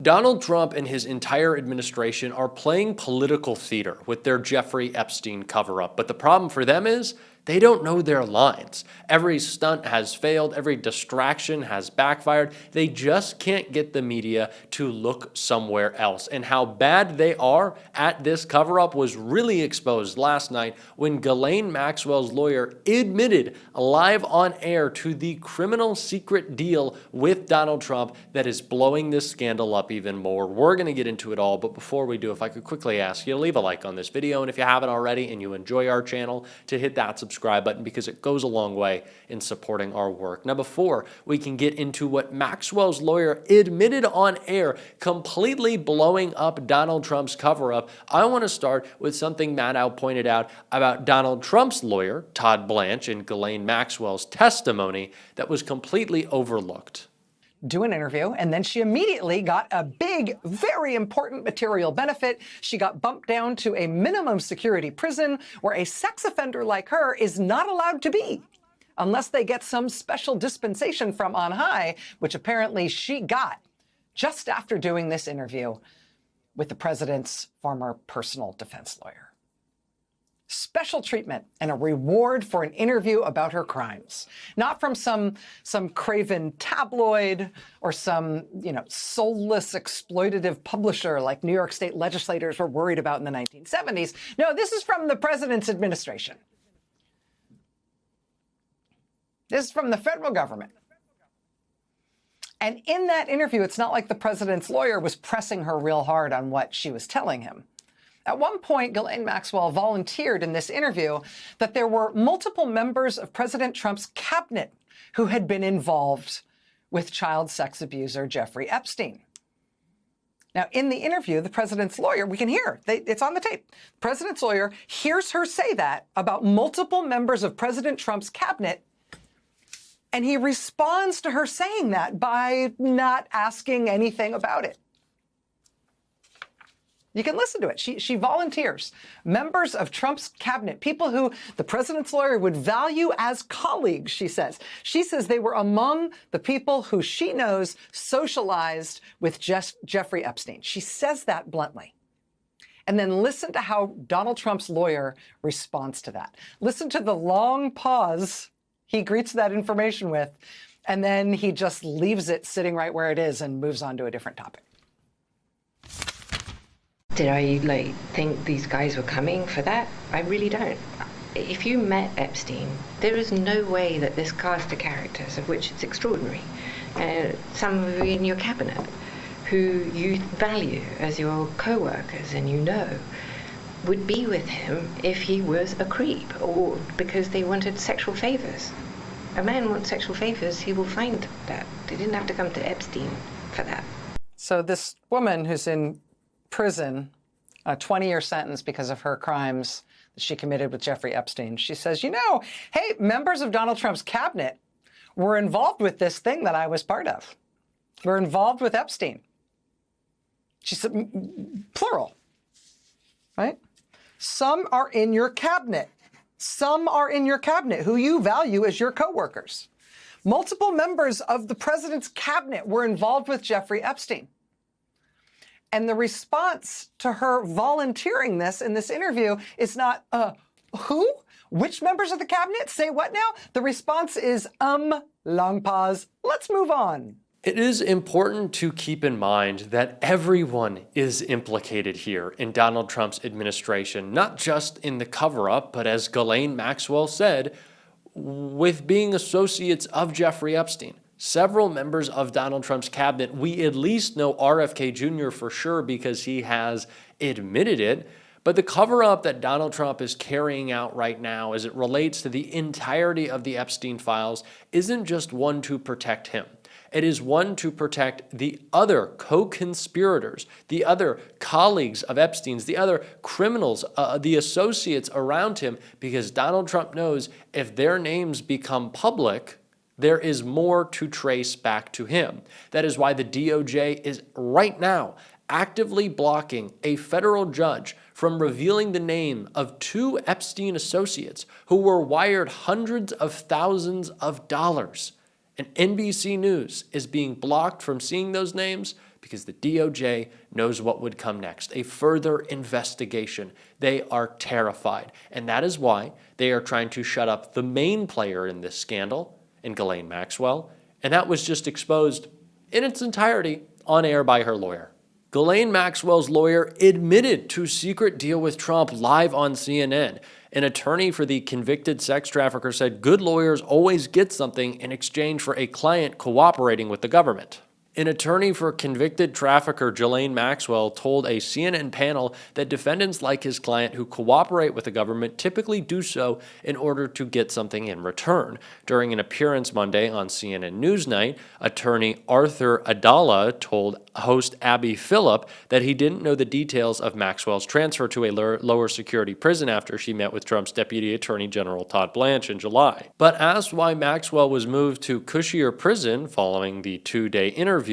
Donald Trump and his entire administration are playing political theater with their Jeffrey Epstein cover-up, but the problem for them is they don't know their lines. Every stunt has failed, every distraction has backfired. They just can't get the media to look somewhere else. And how bad they are at this cover-up was really exposed last night when Ghislaine Maxwell's lawyer admitted live on air to the criminal secret deal with Donald Trump that is blowing this scandal up even more. We're going to get into it all, but before we do, if I could quickly ask you to leave a like on this video, and if you haven't already and you enjoy our channel, to hit that subscribe button because it goes a long way in supporting our work. Now, before we can get into what Maxwell's lawyer admitted on air, completely blowing up Donald Trump's cover-up, I want to start with something Maddow pointed out about Donald Trump's lawyer, Todd Blanche, and Ghislaine Maxwell's testimony that was completely overlooked. Do an interview, and then she immediately got a big, very important material benefit. She got bumped down to a minimum security prison where a sex offender like her is not allowed to be unless they get some special dispensation from on high, which apparently she got just after doing this interview with the president's former personal defense lawyer. Special treatment and a reward for an interview about her crimes, not from some craven tabloid or some, soulless exploitative publisher like New York state legislators were worried about in the 1970s. No, this is from the president's administration. This is from the federal government. And in that interview, it's not like the president's lawyer was pressing her real hard on what she was telling him. At one point, Ghislaine Maxwell volunteered in this interview that there were multiple members of President Trump's cabinet who had been involved with child sex abuser Jeffrey Epstein. Now, in the interview, the president's lawyer, we can hear, it's on the tape. The president's lawyer hears her say that about multiple members of President Trump's cabinet, and he responds to her saying that by not asking anything about it. You can listen to it. She volunteers. Members of Trump's cabinet, people who the president's lawyer would value as colleagues, she says. She says they were among the people who she knows socialized with Jeffrey Epstein. She says that bluntly. And then listen to how Donald Trump's lawyer responds to that. Listen to the long pause he greets that information with, and then he just leaves it sitting right where it is and moves on to a different topic. Did I think these guys were coming for that? I really don't. If you met Epstein, there is no way that this cast of characters, of which it's extraordinary, some of you in your cabinet, who you value as your co-workers and would be with him if he was a creep or because they wanted sexual favors. A man wants sexual favors, he will find that. They didn't have to come to Epstein for that. So this woman who's in prison, a 20-year sentence because of her crimes that she committed with Jeffrey Epstein. She says, hey, members of Donald Trump's cabinet were involved with this thing that I was part of. Were involved with Epstein. She said, plural, right? Some are in your cabinet. Some are in your cabinet who you value as your coworkers. Multiple members of the president's cabinet were involved with Jeffrey Epstein. And the response to her volunteering this in this interview is not, who? Which members of the cabinet? Say what now? The response is, long pause, let's move on. It is important to keep in mind that everyone is implicated here in Donald Trump's administration, not just in the cover-up, but as Ghislaine Maxwell said, with being associates of Jeffrey Epstein. Several members of Donald Trump's cabinet, we at least know RFK Jr. for sure because he has admitted it, but the cover-up that Donald Trump is carrying out right now as it relates to the entirety of the Epstein files isn't just one to protect him. It is one to protect the other co-conspirators, the other colleagues of Epstein's, the other criminals, the associates around him, because Donald Trump knows if their names become public, there is more to trace back to him. That is why the DOJ is right now actively blocking a federal judge from revealing the name of 2 Epstein associates who were wired hundreds of thousands of dollars. And NBC News is being blocked from seeing those names because the DOJ knows what would come next, a further investigation. They are terrified, and that is why they are trying to shut up the main player in this scandal, in Ghislaine Maxwell, and that was just exposed in its entirety on air by her lawyer. Ghislaine Maxwell's lawyer admitted to secret deal with Trump live on CNN. An attorney for the convicted sex trafficker said good lawyers always get something in exchange for a client cooperating with the government. An attorney for convicted trafficker Ghislaine Maxwell told a CNN panel that defendants like his client who cooperate with the government typically do so in order to get something in return. During an appearance Monday on CNN Newsnight, attorney Arthur Adala told host Abby Phillip that he didn't know the details of Maxwell's transfer to a lower security prison after she met with Trump's Deputy Attorney General Todd Blanche in July. But asked why Maxwell was moved to cushier prison following the two-day interview,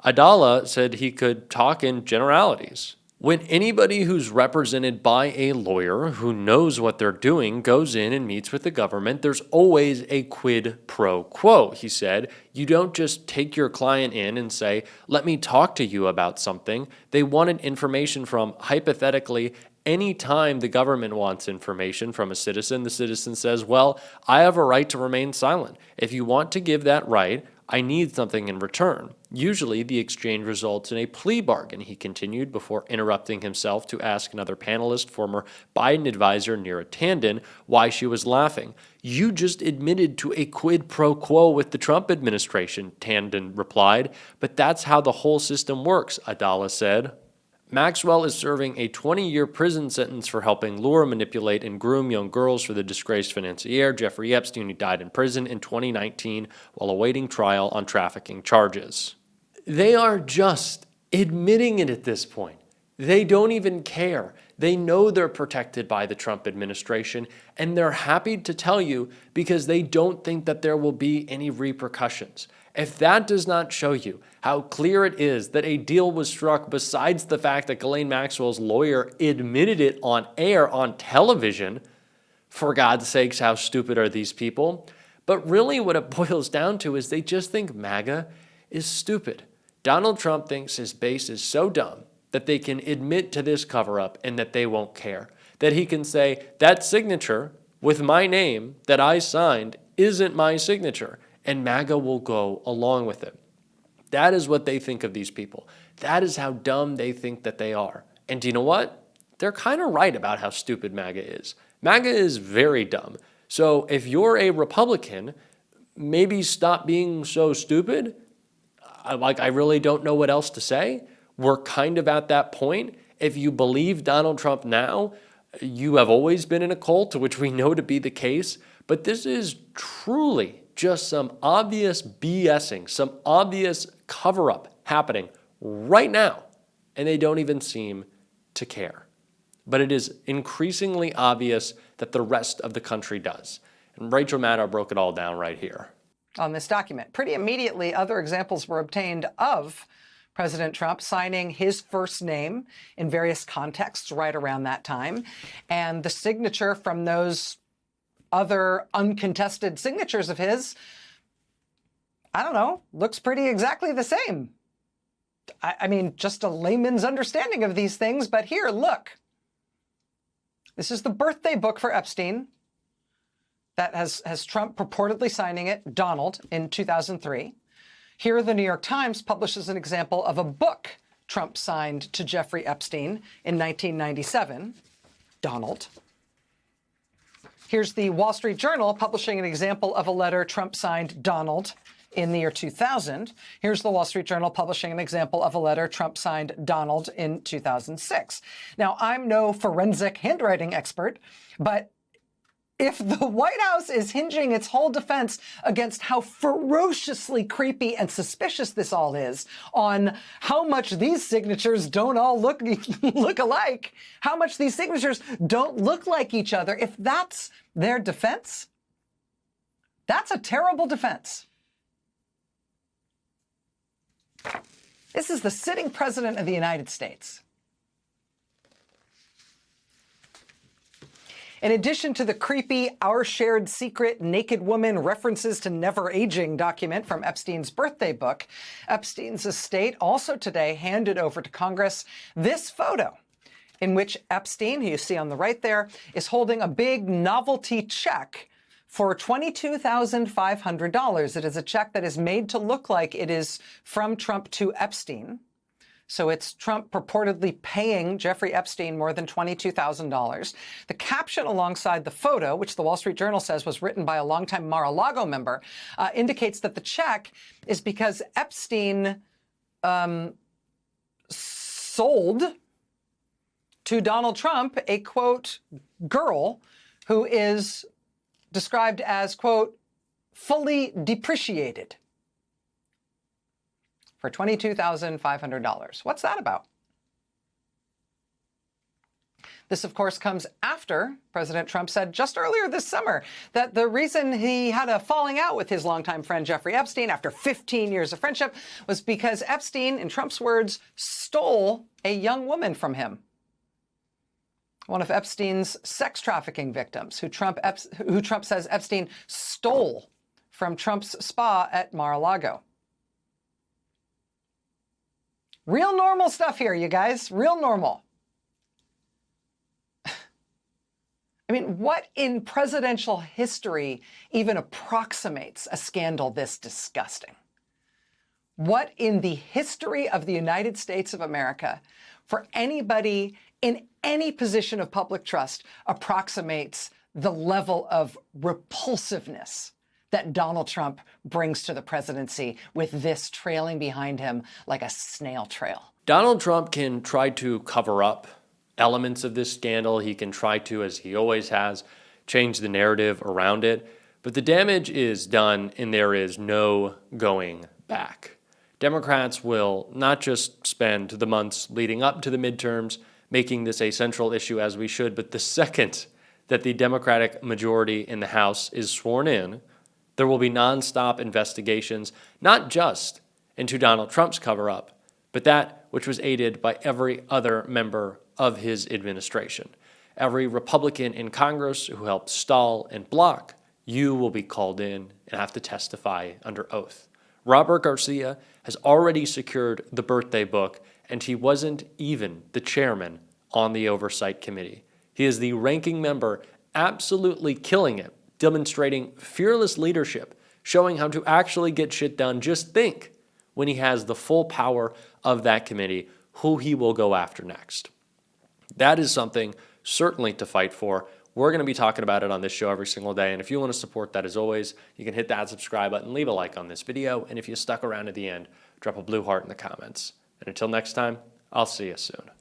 Adala said he could talk in generalities. When anybody who's represented by a lawyer who knows what they're doing goes in and meets with the government, there's always a quid pro quo, he said. You don't just take your client in and say, let me talk to you about something. They wanted information from, hypothetically, anytime the government wants information from a citizen, the citizen says, well, I have a right to remain silent. If you want to give that right, I need something in return. Usually, the exchange results in a plea bargain, he continued before interrupting himself to ask another panelist, former Biden advisor Neera Tanden, why she was laughing. You just admitted to a quid pro quo with the Trump administration, Tanden replied. But that's how the whole system works, Adala said. Maxwell is serving a 20-year prison sentence for helping lure, manipulate, and groom young girls for the disgraced financier Jeffrey Epstein, who died in prison in 2019 while awaiting trial on trafficking charges. They are just admitting it at this point. They don't even care. They know they're protected by the Trump administration, and they're happy to tell you because they don't think that there will be any repercussions. If that does not show you how clear it is that a deal was struck, besides the fact that Ghislaine Maxwell's lawyer admitted it on air on television, for God's sakes, how stupid are these people? But really what it boils down to is they just think MAGA is stupid. Donald Trump thinks his base is so dumb that they can admit to this cover-up and that they won't care. That he can say, that signature with my name that I signed isn't my signature, and MAGA will go along with it. That is what they think of these people. That is how dumb they think that they are. And do you know what? They're kind of right about how stupid MAGA is. MAGA is very dumb. So if you're a Republican, maybe stop being so stupid. I really don't know what else to say. We're kind of at that point. If you believe Donald Trump now, you have always been in a cult, which we know to be the case. But this is truly just some obvious BSing, some obvious cover-up happening right now, and they don't even seem to care. But it is increasingly obvious that the rest of the country does. And Rachel Maddow broke it all down right here. On this document, pretty immediately, other examples were obtained of President Trump signing his first name in various contexts right around that time, and the signature from those other uncontested signatures of his, I don't know, looks pretty exactly the same. I mean, just a layman's understanding of these things, but here, look. This is the birthday book for Epstein that has Trump purportedly signing it, Donald, in 2003. Here, the New York Times publishes an example of a book Trump signed to Jeffrey Epstein in 1997, Donald. Here's the Wall Street Journal publishing an example of a letter Trump signed Donald in the year 2000. Here's the Wall Street Journal publishing an example of a letter Trump signed Donald in 2006. Now, I'm no forensic handwriting expert, but if the White House is hinging its whole defense against how ferociously creepy and suspicious this all is on how much these signatures don't all look alike, how much these signatures don't look like each other, if that's their defense, that's a terrible defense. This is the sitting president of the United States. In addition to the creepy Our Shared Secret Naked Woman References to Never Aging document from Epstein's birthday book, Epstein's estate also today handed over to Congress this photo in which Epstein, who you see on the right there, is holding a big novelty check for $22,500. It is a check that is made to look like it is from Trump to Epstein. So it's Trump purportedly paying Jeffrey Epstein more than $22,000. The caption alongside the photo, which the Wall Street Journal says was written by a longtime Mar-a-Lago member, indicates that the check is because Epstein sold to Donald Trump a, quote, girl who is described as, quote, fully depreciated for $22,500. What's that about? This, of course, comes after President Trump said just earlier this summer that the reason he had a falling out with his longtime friend Jeffrey Epstein after 15 years of friendship was because Epstein, in Trump's words, stole a young woman from him. One of Epstein's sex trafficking victims, who Trump says Epstein stole from Trump's spa at Mar-a-Lago. Real normal stuff here, you guys. Real normal. I mean, what in presidential history even approximates a scandal this disgusting? What in the history of the United States of America, for anybody in any position of public trust, approximates the level of repulsiveness that Donald Trump brings to the presidency with this trailing behind him like a snail trail? Donald Trump can try to cover up elements of this scandal. He can try to, as he always has, change the narrative around it. But the damage is done and there is no going back. Democrats will not just spend the months leading up to the midterms making this a central issue as we should, but the second that the Democratic majority in the House is sworn in, there will be nonstop investigations, not just into Donald Trump's cover-up, but that which was aided by every other member of his administration. Every Republican in Congress who helped stall and block, you will be called in and have to testify under oath. Robert Garcia has already secured the birthday book, and he wasn't even the chairman on the Oversight Committee. He is the ranking member, absolutely killing it, demonstrating fearless leadership, showing how to actually get shit done. Just think, when he has the full power of that committee, who he will go after next. That is something certainly to fight for. We're going to be talking about it on this show every single day, and if you want to support that, as always, you can hit that subscribe button, leave a like on this video, and if you stuck around at the end, drop a blue heart in the comments. And until next time, I'll see you soon.